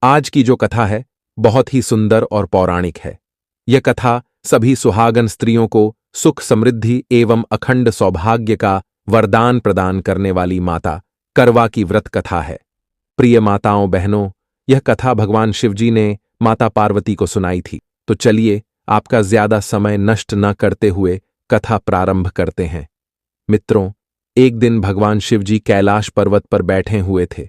आज की जो कथा है बहुत ही सुंदर और पौराणिक है। यह कथा सभी सुहागन स्त्रियों को सुख समृद्धि एवं अखंड सौभाग्य का वरदान प्रदान करने वाली माता करवा की व्रत कथा है। प्रिय माताओं बहनों, यह कथा भगवान शिवजी ने माता पार्वती को सुनाई थी। तो चलिए आपका ज्यादा समय नष्ट न करते हुए कथा प्रारंभ करते हैं। मित्रों, एक दिन भगवान शिवजी कैलाश पर्वत पर बैठे हुए थे।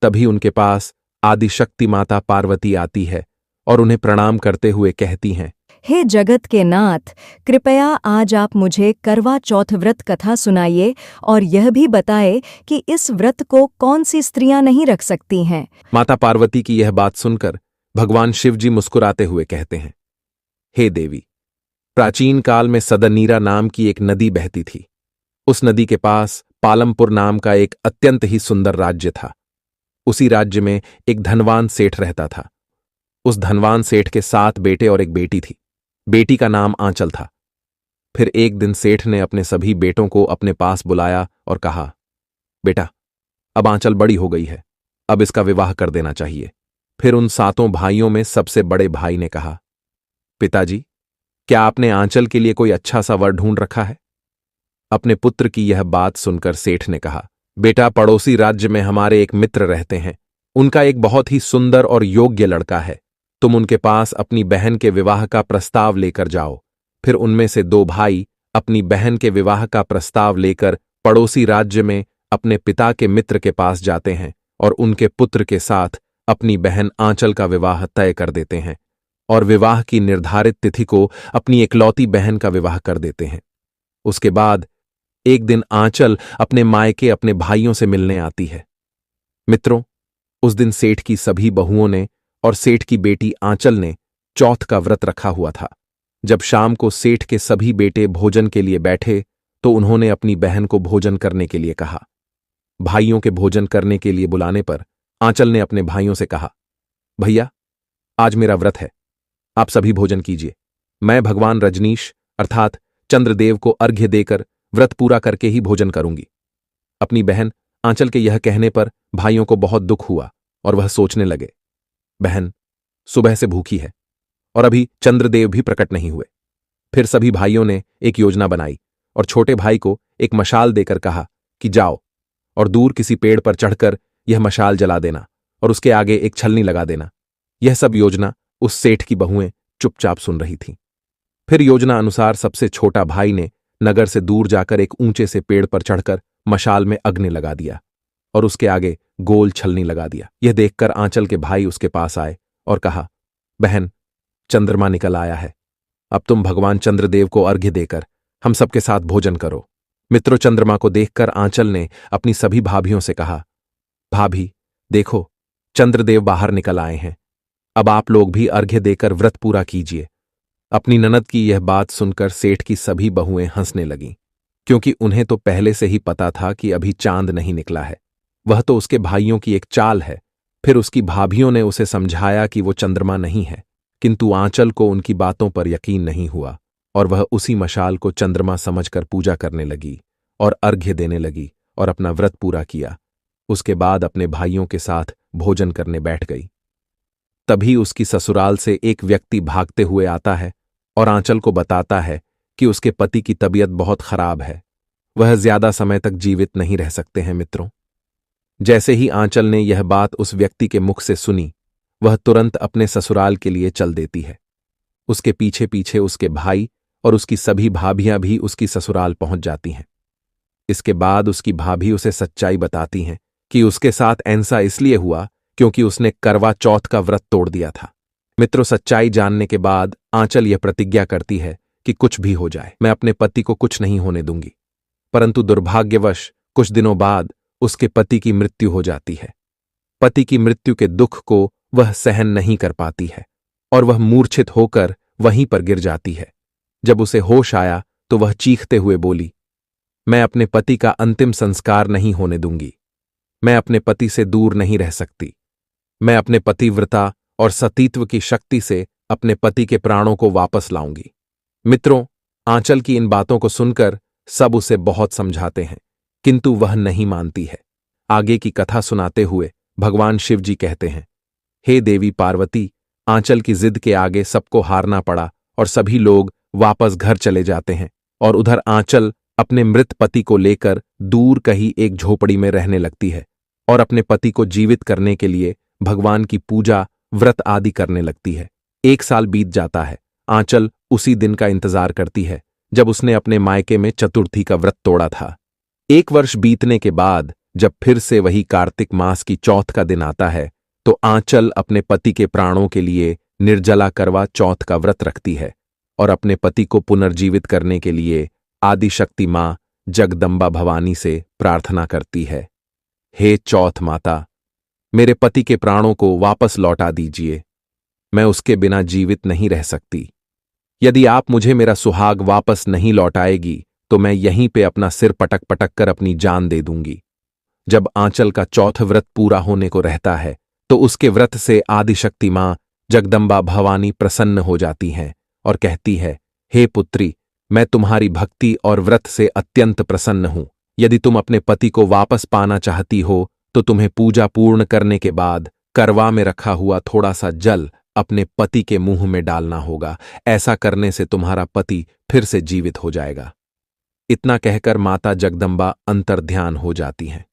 तभी उनके पास आदिशक्ति माता पार्वती आती है और उन्हें प्रणाम करते हुए कहती हैं, हे जगत के नाथ, कृपया आज आप मुझे करवा चौथ व्रत कथा सुनाइए और यह भी बताए कि इस व्रत को कौन सी स्त्रियां नहीं रख सकती हैं। माता पार्वती की यह बात सुनकर भगवान शिवजी मुस्कुराते हुए कहते हैं, हे देवी, प्राचीन काल में सदनीरा नाम की एक नदी बहती थी। उस नदी के पास पालमपुर नाम का एक अत्यंत ही सुंदर राज्य था। उसी राज्य में एक धनवान सेठ रहता था। उस धनवान सेठ के 7 बेटे और एक बेटी थी। बेटी का नाम आंचल था। फिर एक दिन सेठ ने अपने सभी बेटों को अपने पास बुलाया और कहा, बेटा, अब आंचल बड़ी हो गई है, अब इसका विवाह कर देना चाहिए। फिर उन 7 भाइयों में सबसे बड़े भाई ने कहा, पिताजी, क्या आपने आंचल के लिए कोई अच्छा सा वर ढूंढ रखा है? अपने पुत्र की यह बात सुनकर सेठ ने कहा, बेटा, पड़ोसी राज्य में हमारे एक मित्र रहते हैं। उनका एक बहुत ही सुंदर और योग्य लड़का है। तुम उनके पास अपनी बहन के विवाह का प्रस्ताव लेकर जाओ। फिर उनमें से 2 भाई अपनी बहन के विवाह का प्रस्ताव लेकर पड़ोसी राज्य में अपने पिता के मित्र के पास जाते हैं और उनके पुत्र के साथ अपनी बहन आंचल का विवाह तय कर देते हैं और विवाह की निर्धारित तिथि को अपनी इकलौती बहन का विवाह कर देते हैं। उसके बाद एक दिन आंचल अपने मायके अपने भाइयों से मिलने आती है। मित्रों, उस दिन सेठ की सभी बहुओं ने और सेठ की बेटी आंचल ने चौथ का व्रत रखा हुआ था। जब शाम को सेठ के सभी बेटे भोजन के लिए बैठे तो उन्होंने अपनी बहन को भोजन करने के लिए कहा। भाइयों के भोजन करने के लिए बुलाने पर आंचल ने अपने भाइयों से कहा, भैया, आज मेरा व्रत है, आप सभी भोजन कीजिए। मैं भगवान रजनीश अर्थात चंद्रदेव को अर्घ्य देकर व्रत पूरा करके ही भोजन करूंगी। अपनी बहन आंचल के यह कहने पर भाइयों को बहुत दुख हुआ और वह सोचने लगे, बहन सुबह से भूखी है और अभी चंद्रदेव भी प्रकट नहीं हुए। फिर सभी भाइयों ने एक योजना बनाई और छोटे भाई को एक मशाल देकर कहा कि जाओ और दूर किसी पेड़ पर चढ़कर यह मशाल जला देना और उसके आगे एक छलनी लगा देना। यह सब योजना उस सेठ की बहुएं चुपचाप सुन रही थीं। फिर योजना अनुसार सबसे छोटा भाई ने नगर से दूर जाकर एक ऊंचे से पेड़ पर चढ़कर मशाल में अग्नि लगा दिया और उसके आगे गोल छलनी लगा दिया। यह देखकर आंचल के भाई उसके पास आए और कहा, बहन, चंद्रमा निकल आया है, अब तुम भगवान चंद्रदेव को अर्घ्य देकर हम सबके साथ भोजन करो। मित्रों, चंद्रमा को देखकर आंचल ने अपनी सभी भाभियों से कहा, भाभी देखो, चंद्रदेव बाहर निकल आए हैं, अब आप लोग भी अर्घ्य देकर व्रत पूरा कीजिए। अपनी ननद की यह बात सुनकर सेठ की सभी बहुएं हंसने लगीं, क्योंकि उन्हें तो पहले से ही पता था कि अभी चांद नहीं निकला है। वह तो उसके भाइयों की एक चाल है। फिर उसकी भाभियों ने उसे समझाया कि वो चंद्रमा नहीं है, किंतु आंचल को उनकी बातों पर यकीन नहीं हुआ और वह उसी मशाल को चंद्रमा समझकर पूजा करने लगी और अर्घ्य देने लगी और अपना व्रत पूरा किया। उसके बाद अपने भाइयों के साथ भोजन करने बैठ गई। तभी उसकी ससुराल से एक व्यक्ति भागते हुए आता है और आंचल को बताता है कि उसके पति की तबीयत बहुत खराब है, वह ज्यादा समय तक जीवित नहीं रह सकते हैं। मित्रों, जैसे ही आंचल ने यह बात उस व्यक्ति के मुख से सुनी, वह तुरंत अपने ससुराल के लिए चल देती है। उसके पीछे पीछे उसके भाई और उसकी सभी भाभियां भी उसकी ससुराल पहुंच जाती हैं। इसके बाद उसकी भाभी उसे सच्चाई बताती हैं कि उसके साथ ऐसा इसलिए हुआ क्योंकि उसने करवा चौथ का व्रत तोड़ दिया था। मित्रों, सच्चाई जानने के बाद आंचल यह प्रतिज्ञा करती है कि कुछ भी हो जाए, मैं अपने पति को कुछ नहीं होने दूंगी। परंतु दुर्भाग्यवश कुछ दिनों बाद उसके पति की मृत्यु हो जाती है। पति की मृत्यु के दुख को वह सहन नहीं कर पाती है और वह मूर्छित होकर वहीं पर गिर जाती है। जब उसे होश आया तो वह चीखते हुए बोली, मैं अपने पति का अंतिम संस्कार नहीं होने दूंगी, मैं अपने पति से दूर नहीं रह सकती, मैं अपने पतिव्रता और सतीत्व की शक्ति से अपने पति के प्राणों को वापस लाऊंगी। मित्रों, आंचल की इन बातों को सुनकर सब उसे बहुत समझाते हैं, किंतु वह नहीं मानती है। आगे की कथा सुनाते हुए भगवान शिव जी कहते हैं, हे देवी पार्वती, आंचल की जिद के आगे सबको हारना पड़ा और सभी लोग वापस घर चले जाते हैं और उधर आंचल अपने मृत पति को लेकर दूर कहीं एक झोपड़ी में रहने लगती है और अपने पति को जीवित करने के लिए भगवान की पूजा व्रत आदि करने लगती है। 1 साल बीत जाता है। आंचल उसी दिन का इंतजार करती है जब उसने अपने मायके में चतुर्थी का व्रत तोड़ा था। 1 वर्ष बीतने के बाद जब फिर से वही कार्तिक मास की चौथ का दिन आता है तो आंचल अपने पति के प्राणों के लिए निर्जला करवा चौथ का व्रत रखती है और अपने पति को पुनर्जीवित करने के लिए आदिशक्ति मां जगदम्बा भवानी से प्रार्थना करती है। हे चौथ माता, मेरे पति के प्राणों को वापस लौटा दीजिए। मैं उसके बिना जीवित नहीं रह सकती। यदि आप मुझे मेरा सुहाग वापस नहीं लौटाएगी तो मैं यहीं पे अपना सिर पटक पटक कर अपनी जान दे दूंगी। जब आंचल का चौथ व्रत पूरा होने को रहता है तो उसके व्रत से आदिशक्ति मां जगदम्बा भवानी प्रसन्न हो जाती हैं और कहती है, हे पुत्री, मैं तुम्हारी भक्ति और व्रत से अत्यंत प्रसन्न हूं। यदि तुम अपने पति को वापस पाना चाहती हो तो तुम्हें पूजा पूर्ण करने के बाद करवा में रखा हुआ थोड़ा सा जल अपने पति के मुंह में डालना होगा। ऐसा करने से तुम्हारा पति फिर से जीवित हो जाएगा। इतना कहकर माता जगदम्बा अंतर्ध्यान हो जाती हैं।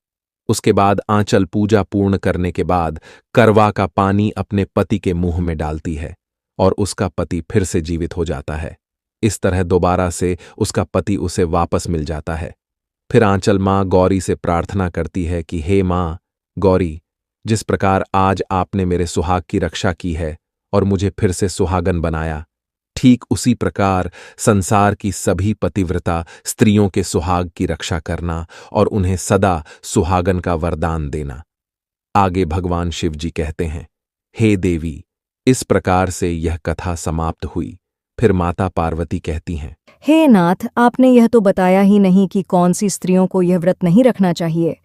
उसके बाद आंचल पूजा पूर्ण करने के बाद करवा का पानी अपने पति के मुंह में डालती है और उसका पति फिर से जीवित हो जाता है। इस तरह दोबारा से उसका पति उसे वापस मिल जाता है। फिर आंचल मां गौरी से प्रार्थना करती है कि हे मां गौरी, जिस प्रकार आज आपने मेरे सुहाग की रक्षा की है और मुझे फिर से सुहागन बनाया, ठीक उसी प्रकार संसार की सभी पतिव्रता स्त्रियों के सुहाग की रक्षा करना और उन्हें सदा सुहागन का वरदान देना। आगे भगवान शिव जी कहते हैं, हे देवी, इस प्रकार से यह कथा समाप्त हुई। फिर माता पार्वती कहती हैं, हे नाथ, आपने यह तो बताया ही नहीं कि कौन सी स्त्रियों को यह व्रत नहीं रखना चाहिए।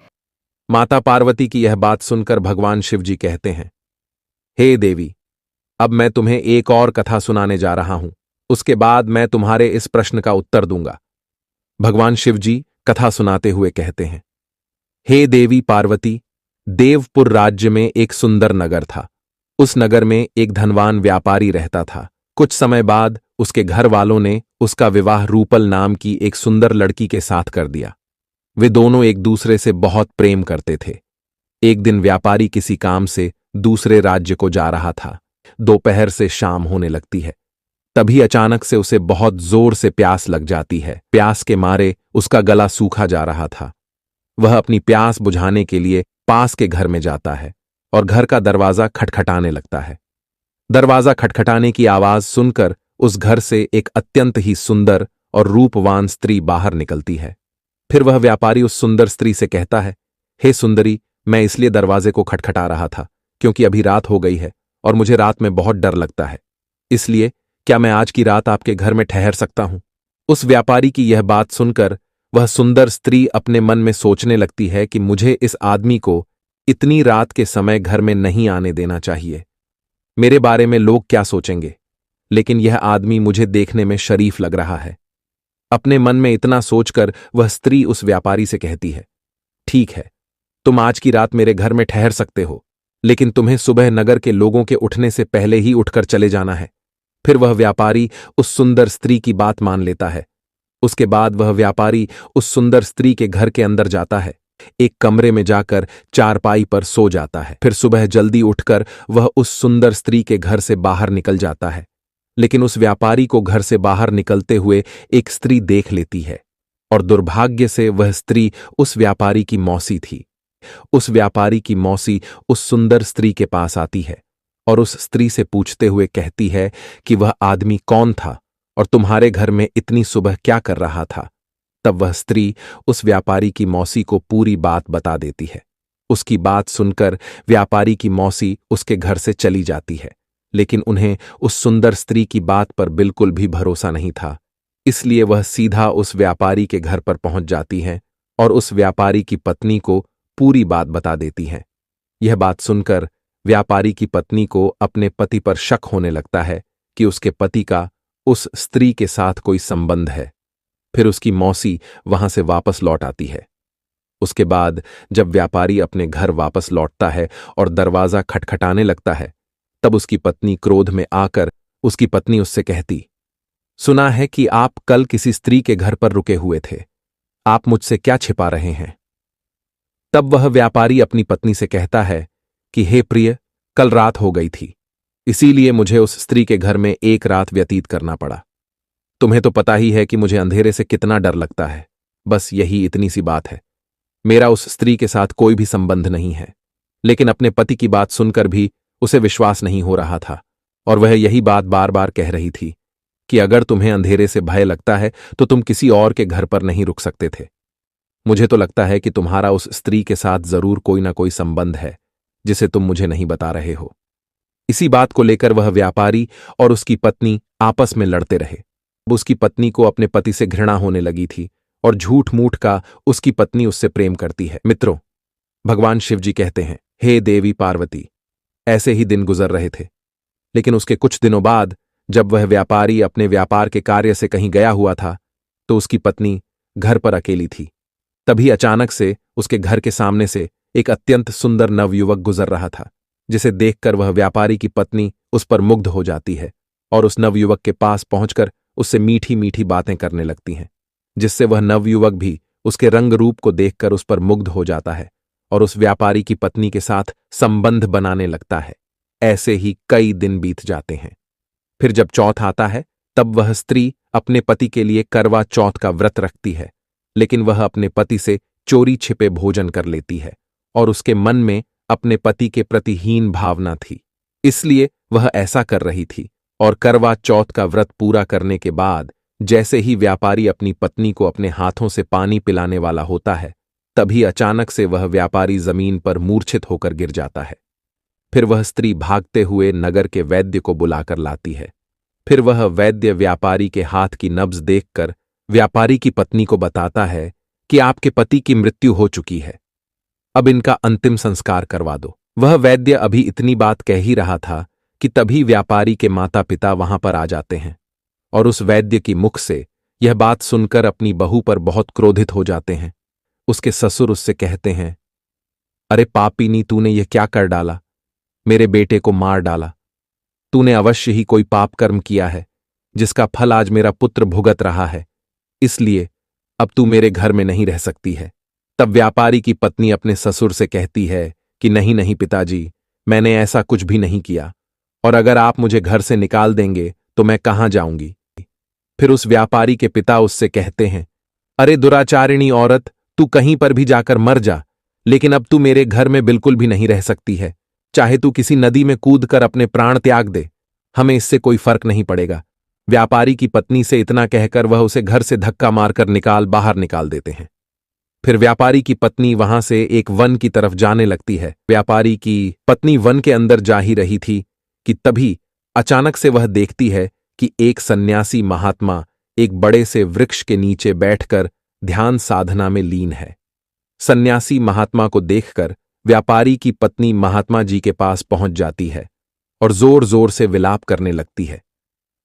माता पार्वती की यह बात सुनकर भगवान शिव जी कहते हैं, हे देवी, अब मैं तुम्हें एक और कथा सुनाने जा रहा हूं। उसके बाद मैं तुम्हारे इस प्रश्न का उत्तर दूंगा। भगवान शिव जी कथा सुनाते हुए कहते हैं, हे देवी पार्वती, देवपुर राज्य में एक सुंदर नगर था। उस नगर में एक धनवान व्यापारी रहता था। कुछ समय बाद उसके घर वालों ने उसका विवाह रूपल नाम की एक सुंदर लड़की के साथ कर दिया। वे दोनों एक दूसरे से बहुत प्रेम करते थे। एक दिन व्यापारी किसी काम से दूसरे राज्य को जा रहा था। दोपहर से शाम होने लगती है। तभी अचानक से उसे बहुत जोर से प्यास लग जाती है। प्यास के मारे उसका गला सूखा जा रहा था। वह अपनी प्यास बुझाने के लिए पास के घर में जाता है और घर का दरवाजा खटखटाने लगता है। दरवाजा खटखटाने की आवाज सुनकर उस घर से एक अत्यंत ही सुंदर और रूपवान स्त्री बाहर निकलती है। फिर वह व्यापारी उस सुंदर स्त्री से कहता है, हे सुंदरी, मैं इसलिए दरवाजे को खटखटा रहा था क्योंकि अभी रात हो गई है और मुझे रात में बहुत डर लगता है। इसलिए क्या मैं आज की रात आपके घर में ठहर सकता हूं? उस व्यापारी की यह बात सुनकर वह सुंदर स्त्री अपने मन में सोचने लगती है कि मुझे इस आदमी को इतनी रात के समय घर में नहीं आने देना चाहिए। मेरे बारे में लोग क्या सोचेंगे? लेकिन यह आदमी मुझे देखने में शरीफ लग रहा है। अपने मन में इतना सोचकर वह स्त्री उस व्यापारी से कहती है, ठीक है, तुम आज की रात मेरे घर में ठहर सकते हो, लेकिन तुम्हें सुबह नगर के लोगों के उठने से पहले ही उठकर चले जाना है। फिर वह व्यापारी उस सुंदर स्त्री की बात मान लेता है। उसके बाद वह व्यापारी उस सुंदर स्त्री के घर के अंदर जाता है। एक कमरे में जाकर चारपाई पर सो जाता है। फिर सुबह जल्दी उठकर वह उस सुंदर स्त्री के घर से बाहर निकल जाता है। लेकिन उस व्यापारी को घर से बाहर निकलते हुए एक स्त्री देख लेती है और दुर्भाग्य से वह स्त्री उस व्यापारी की मौसी थी। उस व्यापारी की मौसी उस सुंदर स्त्री के पास आती है और उस स्त्री से पूछते हुए कहती है कि वह आदमी कौन था और तुम्हारे घर में इतनी सुबह क्या कर रहा था। तब वह स्त्री उस व्यापारी की मौसी को पूरी बात बता देती है। उसकी बात सुनकर व्यापारी की मौसी उसके घर से चली जाती है, लेकिन उन्हें उस सुंदर स्त्री की बात पर बिल्कुल भी भरोसा नहीं था। इसलिए वह सीधा उस व्यापारी के घर पर पहुंच जाती हैं और उस व्यापारी की पत्नी को पूरी बात बता देती हैं। यह बात सुनकर व्यापारी की पत्नी को अपने पति पर शक होने लगता है कि उसके पति का उस स्त्री के साथ कोई संबंध है। फिर उसकी मौसी वहां से वापस लौट आती है। उसके बाद जब व्यापारी अपने घर वापस लौटता है और दरवाजा खटखटाने लगता है तब उसकी पत्नी क्रोध में आकर उसकी पत्नी उससे कहती, सुना है कि आप कल किसी स्त्री के घर पर रुके हुए थे, आप मुझसे क्या छिपा रहे हैं? तब वह व्यापारी अपनी पत्नी से कहता है कि हे प्रिय, कल रात हो गई थी, इसीलिए मुझे उस स्त्री के घर में एक रात व्यतीत करना पड़ा। तुम्हें तो पता ही है कि मुझे अंधेरे से कितना डर लगता है। बस यही इतनी सी बात है। मेरा उस स्त्री के साथ कोई भी संबंध नहीं है। लेकिन अपने पति की बात सुनकर भी उसे विश्वास नहीं हो रहा था, और वह यही बात बार बार कह रही थी कि अगर तुम्हें अंधेरे से भय लगता है तो तुम किसी और के घर पर नहीं रुक सकते थे। मुझे तो लगता है कि तुम्हारा उस स्त्री के साथ जरूर कोई ना कोई संबंध है जिसे तुम मुझे नहीं बता रहे हो। इसी बात को लेकर वह व्यापारी और उसकी पत्नी आपस में लड़ते रहे। उसकी पत्नी को अपने पति से घृणा होने लगी थी और झूठ मूठ का उसकी पत्नी उससे प्रेम करती है। मित्रों, भगवान शिव जी कहते हैं, हे देवी पार्वती, ऐसे ही दिन गुजर रहे थे। लेकिन उसके कुछ दिनों बाद जब वह व्यापारी अपने व्यापार के कार्य से कहीं गया हुआ था तो उसकी पत्नी घर पर अकेली थी। तभी अचानक से उसके घर के सामने से एक अत्यंत सुंदर नवयुवक गुजर रहा था, जिसे देखकर वह व्यापारी की पत्नी उस पर मुग्ध हो जाती है और उस नवयुवक के पास पहुंचकर उससे मीठी मीठी बातें करने लगती हैं, जिससे वह नवयुवक भी उसके रंग रूप को देखकर उस पर मुग्ध हो जाता है और उस व्यापारी की पत्नी के साथ संबंध बनाने लगता है। ऐसे ही कई दिन बीत जाते हैं। फिर जब चौथ आता है तब वह स्त्री अपने पति के लिए करवा चौथ का व्रत रखती है, लेकिन वह अपने पति से चोरी छिपे भोजन कर लेती है और उसके मन में अपने पति के प्रति हीन भावना थी, इसलिए वह ऐसा कर रही थी। और करवा चौथ का व्रत पूरा करने के बाद जैसे ही व्यापारी अपनी पत्नी को अपने हाथों से पानी पिलाने वाला होता है, तभी अचानक से वह व्यापारी जमीन पर मूर्छित होकर गिर जाता है। फिर वह स्त्री भागते हुए नगर के वैद्य को बुलाकर लाती है। फिर वह वैद्य व्यापारी के हाथ की नब्ज देखकर व्यापारी की पत्नी को बताता है कि आपके पति की मृत्यु हो चुकी है, अब इनका अंतिम संस्कार करवा दो। वह वैद्य अभी इतनी बात कह ही रहा था कि तभी व्यापारी के माता पिता वहां पर आ जाते हैं और उस वैद्य की मुख से यह बात सुनकर अपनी बहू पर बहुत क्रोधित हो जाते हैं। उसके ससुर उससे कहते हैं, अरे पापिनी, तूने यह क्या कर डाला? मेरे बेटे को मार डाला। तूने अवश्य ही कोई पाप कर्म किया है जिसका फल आज मेरा पुत्र भुगत रहा है, इसलिए अब तू मेरे घर में नहीं रह सकती है। तब व्यापारी की पत्नी अपने ससुर से कहती है कि नहीं नहीं पिताजी, मैंने ऐसा कुछ भी नहीं किया, और अगर आप मुझे घर से निकाल देंगे तो मैं कहां जाऊंगी? फिर उस व्यापारी के पिता उससे कहते हैं, अरे दुराचारिणी औरत, तू कहीं पर भी जाकर मर जा, लेकिन अब तू मेरे घर में बिल्कुल भी नहीं रह सकती है। चाहे तू किसी नदी में कूदकर अपने प्राण त्याग दे, हमें इससे कोई फर्क नहीं पड़ेगा। व्यापारी की पत्नी से इतना कहकर वह उसे घर से धक्का मारकर बाहर निकाल देते हैं। फिर व्यापारी की पत्नी वहां से एक वन की तरफ जाने लगती है। व्यापारी की पत्नी वन के अंदर जा ही रही थी कि तभी अचानक से वह देखती है कि एक सन्यासी महात्मा एक बड़े से वृक्ष के नीचे बैठकर ध्यान साधना में लीन है। सन्यासी महात्मा को देखकर व्यापारी की पत्नी महात्मा जी के पास पहुंच जाती है और जोर जोर से विलाप करने लगती है।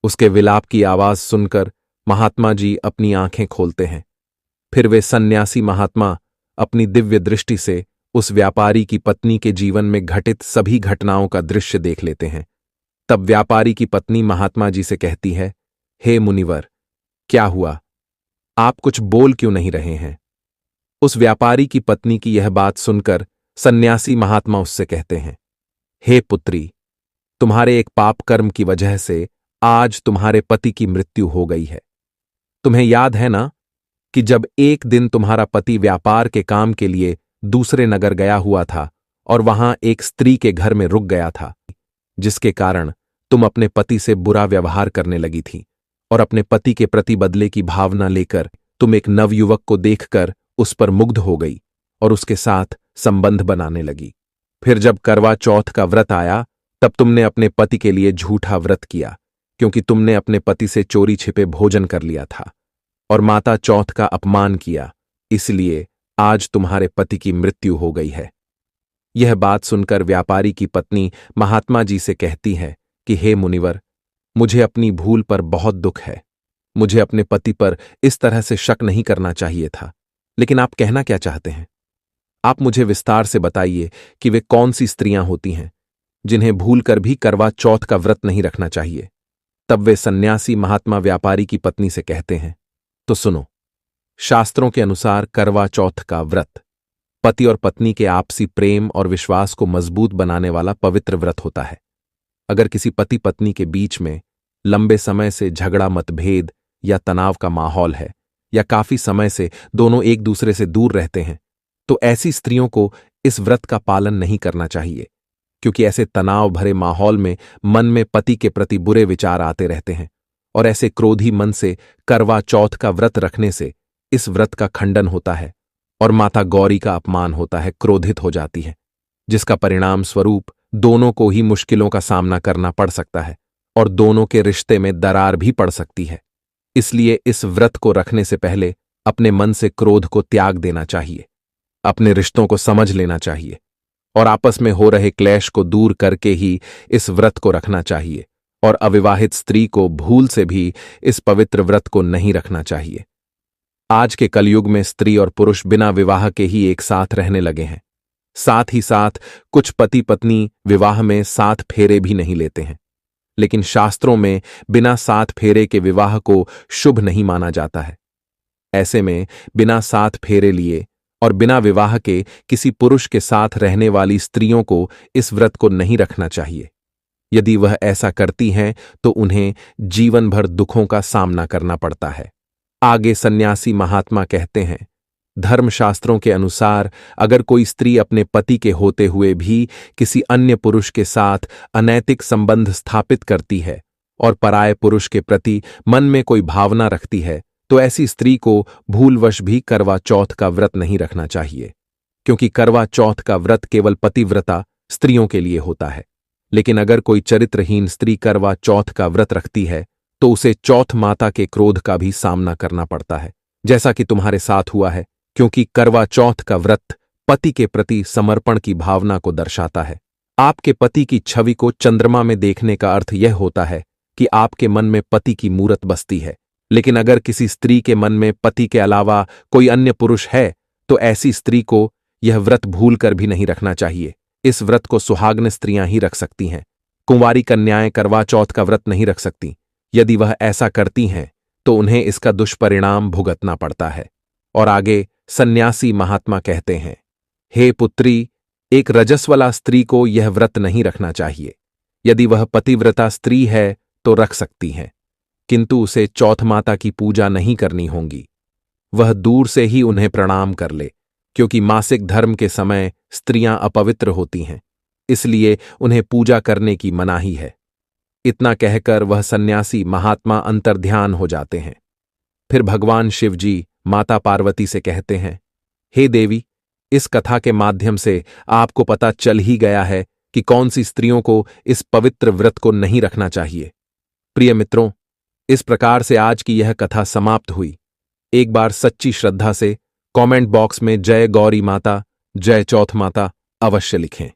उसके विलाप की आवाज सुनकर महात्मा जी अपनी आंखें खोलते हैं। फिर वे सन्यासी महात्मा अपनी दिव्य दृष्टि से उस व्यापारी की पत्नी के जीवन में घटित सभी घटनाओं का दृश्य देख लेते हैं। तब व्यापारी की पत्नी महात्मा जी से कहती है, हे मुनिवर, क्या हुआ? आप कुछ बोल क्यों नहीं रहे हैं? उस व्यापारी की पत्नी की यह बात सुनकर सन्यासी महात्मा उससे कहते हैं, हे पुत्री, तुम्हारे एक पाप कर्म की वजह से आज तुम्हारे पति की मृत्यु हो गई है। तुम्हें याद है ना कि जब एक दिन तुम्हारा पति व्यापार के काम के लिए दूसरे नगर गया हुआ था और वहां एक स्त्री के घर में रुक गया था, जिसके कारण तुम अपने पति से बुरा व्यवहार करने लगी थी और अपने पति के प्रति बदले की भावना लेकर तुम एक नवयुवक को देखकर उस पर मुग्ध हो गई और उसके साथ संबंध बनाने लगी। फिर जब करवा चौथ का व्रत आया तब तुमने अपने पति के लिए झूठा व्रत किया, क्योंकि तुमने अपने पति से चोरी छिपे भोजन कर लिया था और माता चौथ का अपमान किया, इसलिए आज तुम्हारे पति की मृत्यु हो गई है। यह बात सुनकर व्यापारी की पत्नी महात्मा जी से कहती है कि हे मुनिवर, मुझे अपनी भूल पर बहुत दुख है। मुझे अपने पति पर इस तरह से शक नहीं करना चाहिए था, लेकिन आप कहना क्या चाहते हैं? आप मुझे विस्तार से बताइए कि वे कौन सी स्त्रियां होती हैं जिन्हें भूलकर भी करवा चौथ का व्रत नहीं रखना चाहिए। तब वे सन्यासी महात्मा व्यापारी की पत्नी से कहते हैं, तो सुनो, शास्त्रों के अनुसार करवा चौथ का व्रत पति और पत्नी के आपसी प्रेम और विश्वास को मजबूत बनाने वाला पवित्र व्रत होता है। अगर किसी पति पत्नी के बीच में लंबे समय से झगड़ा, मतभेद या तनाव का माहौल है, या काफी समय से दोनों एक दूसरे से दूर रहते हैं, तो ऐसी स्त्रियों को इस व्रत का पालन नहीं करना चाहिए, क्योंकि ऐसे तनाव भरे माहौल में मन में पति के प्रति बुरे विचार आते रहते हैं, और ऐसे क्रोधी मन से करवा चौथ का व्रत रखने से इस व्रत का खंडन होता है और माता गौरी का अपमान होता है, क्रोधित हो जाती है, जिसका परिणाम स्वरूप दोनों को ही मुश्किलों का सामना करना पड़ सकता है और दोनों के रिश्ते में दरार भी पड़ सकती है। इसलिए इस व्रत को रखने से पहले अपने मन से क्रोध को त्याग देना चाहिए, अपने रिश्तों को समझ लेना चाहिए और आपस में हो रहे क्लेश को दूर करके ही इस व्रत को रखना चाहिए, और अविवाहित स्त्री को भूल से भी इस पवित्र व्रत को नहीं रखना चाहिए। आज के कलयुग में स्त्री और पुरुष बिना विवाह के ही एक साथ रहने लगे हैं। साथ ही साथ कुछ पति पत्नी विवाह में 7 फेरे भी नहीं लेते हैं, लेकिन शास्त्रों में बिना 7 फेरे के विवाह को शुभ नहीं माना जाता है। ऐसे में बिना 7 फेरे लिए और बिना विवाह के किसी पुरुष के साथ रहने वाली स्त्रियों को इस व्रत को नहीं रखना चाहिए। यदि वह ऐसा करती हैं तो उन्हें जीवन भर दुखों का सामना करना पड़ता है। आगे सन्यासी महात्मा कहते हैं, धर्मशास्त्रों के अनुसार अगर कोई स्त्री अपने पति के होते हुए भी किसी अन्य पुरुष के साथ अनैतिक संबंध स्थापित करती है और पराये पुरुष के प्रति मन में कोई भावना रखती है, तो ऐसी स्त्री को भूलवश भी करवा चौथ का व्रत नहीं रखना चाहिए, क्योंकि करवा चौथ का व्रत केवल पतिव्रता स्त्रियों के लिए होता है। लेकिन अगर कोई चरित्रहीन स्त्री करवा चौथ का व्रत रखती है तो उसे चौथ माता के क्रोध का भी सामना करना पड़ता है, जैसा कि तुम्हारे साथ हुआ है, क्योंकि करवा चौथ का व्रत पति के प्रति समर्पण की भावना को दर्शाता है। आपके पति की छवि को चंद्रमा में देखने का अर्थ यह होता है कि आपके मन में पति की मूरत बसती है। लेकिन अगर किसी स्त्री के मन में पति के अलावा कोई अन्य पुरुष है तो ऐसी स्त्री को यह व्रत भूलकर भी नहीं रखना चाहिए। इस व्रत को सुहागन स्त्रियां ही रख सकती हैं। कुंवारी कन्याएं करवा चौथ का व्रत नहीं रख सकती। यदि वह ऐसा करती हैं तो उन्हें इसका दुष्परिणाम भुगतना पड़ता है। और आगे सन्यासी महात्मा कहते हैं, हे पुत्री, एक रजस्वला स्त्री को यह व्रत नहीं रखना चाहिए। यदि वह पतिव्रता स्त्री है तो रख सकती हैं, किंतु उसे चौथ माता की पूजा नहीं करनी होगी। वह दूर से ही उन्हें प्रणाम कर ले, क्योंकि मासिक धर्म के समय स्त्रियां अपवित्र होती हैं, इसलिए उन्हें पूजा करने की मनाही है। इतना कहकर वह सन्यासी महात्मा अंतर्ध्यान हो जाते हैं। फिर भगवान शिव जी माता पार्वती से कहते हैं, हे देवी, इस कथा के माध्यम से आपको पता चल ही गया है कि कौन सी स्त्रियों को इस पवित्र व्रत को नहीं रखना चाहिए। प्रिय मित्रों, इस प्रकार से आज की यह कथा समाप्त हुई। एक बार सच्ची श्रद्धा से कमेंट बॉक्स में जय गौरी माता, जय चौथ माता अवश्य लिखें।